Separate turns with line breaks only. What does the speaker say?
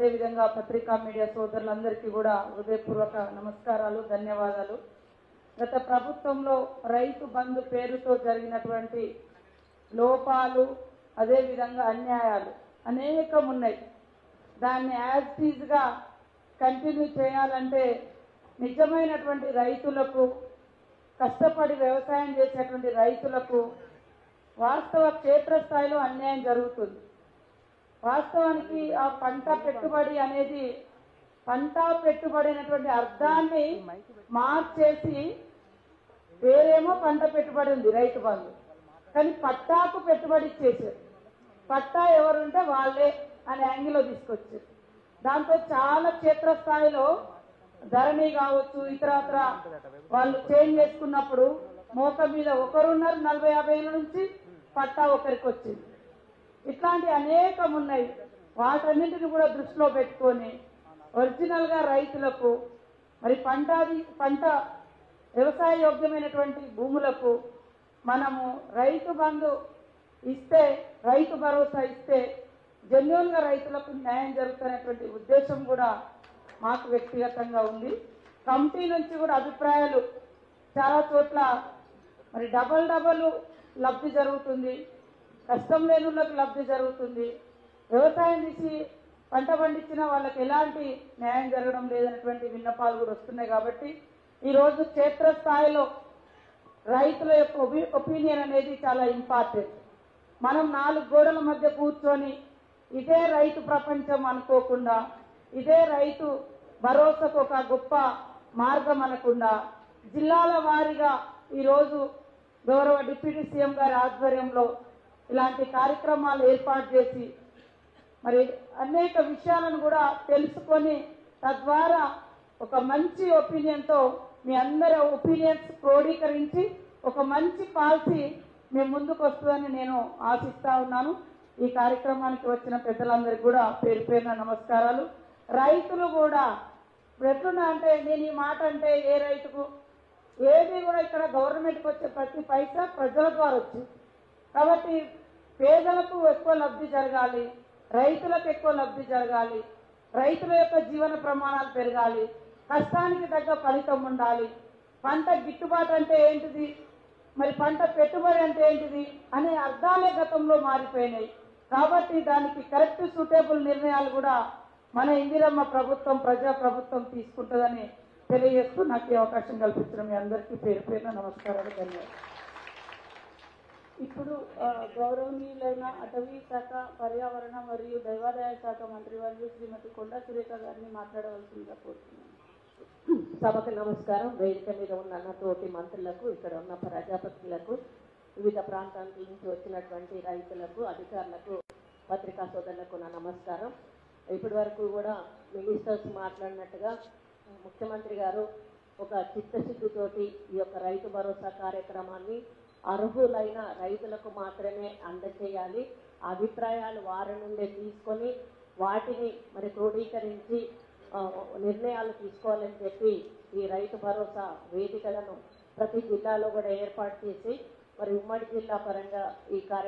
అదేవిధంగా పత్రికా మీడియా సోదరులందరికీ కూడా హృదయపూర్వక నమస్కారాలు, ధన్యవాదాలు. గత ప్రభుత్వంలో రైతు బంధు పేరుతో జరిగినటువంటి లోపాలు, అదేవిధంగా అన్యాయాలు అనేకం ఉన్నాయి. దాన్ని యాజ్ టీజ్గా కంటిన్యూ చేయాలంటే నిజమైనటువంటి రైతులకు, కష్టపడి వ్యవసాయం చేసేటువంటి రైతులకు వాస్తవ క్షేత్రస్థాయిలో అన్యాయం జరుగుతుంది. వాస్తవానికి ఆ పంట పెట్టుబడి అనేది పంట పెట్టుబడి అనేటువంటి అర్థాన్ని మార్చేసి వేరేమో పంట పెట్టుబడి ఉంది రైతు బంధు, కానీ పట్టాకు పెట్టుబడి ఇచ్చేసారు. పట్టా ఎవరుంటే వాళ్ళే అనే యాంగిల్లో తీసుకొచ్చారు. దాంతో చాలా క్షేత్రస్థాయిలో ధరణి కావచ్చు, ఇతరత్ర వాళ్ళు చేంజ్ చేసుకున్నప్పుడు మోక మీద ఒకరున్నారు, 40-50 ఏళ్ళ నుంచి పట్టా ఒకరికి వచ్చింది. ఇట్లాంటి అనేకం ఉన్నాయి. వాటన్నింటిని కూడా దృష్టిలో పెట్టుకొని ఒరిజినల్ గా రైతులకు మరి పంట వ్యవసాయ యోగ్యమైనటువంటి భూములకు మనము రైతు బంధు ఇస్తే, రైతు భరోసా ఇస్తే జెన్యూన్ గా రైతులకు న్యాయం జరుగుతున్నటువంటి ఉద్దేశం కూడా మాకు వ్యక్తిగతంగా ఉంది. కమిటీ నుంచి కూడా అభిప్రాయాలు చాలా చోట్ల మరి డబల్ లబ్ధి జరుగుతుంది, కష్టం లేని వాళ్ళకి లబ్ధి జరుగుతుంది, వ్యవసాయం చేసి పంట పండించిన వాళ్ళకి ఎలాంటి న్యాయం జరగడం లేదనేటువంటి విన్నపాలు కూడా వస్తున్నాయి. కాబట్టి ఈరోజు క్షేత్రస్థాయిలో రైతుల యొక్క ఒపీనియన్ అనేది చాలా ఇంపార్టెంట్. మనం 4 గోడల మధ్య కూర్చొని ఇదే రైతు ప్రపంచం అనుకోకుండా, ఇదే రైతు భరోసాకు ఒక గొప్ప మార్గం అనకుండా జిల్లాల వారీగా ఈరోజు గౌరవ డిప్యూటీ సీఎం గారి ఆధ్వర్యంలో ఇలాంటి కార్యక్రమాలు ఏర్పాటు చేసి మరి అనేక విషయాలను కూడా తెలుసుకొని తద్వారా ఒక మంచి ఒపీనియన్తో మీ అందరి ఒపీనియన్స్ క్రోడీకరించి ఒక మంచి పాలసీ మేము ముందుకు వస్తుందని నేను ఆశిస్తా ఉన్నాను. ఈ కార్యక్రమానికి వచ్చిన పెద్దలందరికీ కూడా పేరు పేరున నమస్కారాలు. రైతులు కూడా ఎట్లున్నా అంటే, నేను ఈ మాట అంటే ఏ రైతుకు ఏది కూడా ఇక్కడ గవర్నమెంట్కి వచ్చే ప్రతి పైసా ప్రజల ద్వారా వచ్చింది. కాబట్టి పేదలకు ఎక్కువ లబ్ధి జరగాలి, రైతులకు ఎక్కువ లబ్ధి జరగాలి, రైతుల యొక్క జీవన ప్రమాణాలు పెరగాలి, కష్టానికి తగ్గ ఫలితం ఉండాలి. పంట గిట్టుబాటు అంటే ఏంటిది, మరి పంట పెట్టుబడి అంటే ఏంటిది అనే అర్థాలే గతంలో మారిపోయినాయి. కాబట్టి దానికి కరెక్ట్ సూటబుల్ నిర్ణయాలు కూడా మన ఇందిరమ్మ ప్రభుత్వం, ప్రజా ప్రభుత్వం తీసుకుంటుందని తెలియజేస్తూ నాకు ఈ అవకాశం కల్పించడం మీ అందరికీ పేరు పేరున నమస్కారాలు, ధన్యవాదాలు. ఇప్పుడు గౌరవనీయులైన అటవీ శాఖ, పర్యావరణ మరియు దేవాదాయ శాఖ మంత్రివర్యులు శ్రీమతి కొండా సురేఖ గారిని మాట్లాడవలసిందిగా కోరుతున్నాను.
సభకు నమస్కారం. వేదిక మీద ఉన్న తోటి మంత్రులకు, ఇక్కడ ఉన్న ప్రజాపతులకు, వివిధ ప్రాంతాల నుంచి వచ్చినటువంటి రైతులకు, అధికారులకు, పత్రికా సోదరులకు నా నమస్కారం. ఇప్పటి వరకు కూడా మినిస్టర్స్ మాట్లాడినట్టుగా ముఖ్యమంత్రి గారు ఒక చిత్తశుద్ధితోటి ఈ యొక్క రైతు భరోసా కార్యక్రమాన్ని అర్హులైన రైతులకు మాత్రమే అందజేయాలి, అభిప్రాయాలు వారి నుండే తీసుకొని వాటిని మరి క్రోడీకరించి నిర్ణయాలు తీసుకోవాలని చెప్పి ఈ రైతు భరోసా వేదికలను ప్రతి జిల్లాలో కూడా ఏర్పాటు చేసి మరి ఉమ్మడి జిల్లా పరంగా ఈ కార్యక్రమం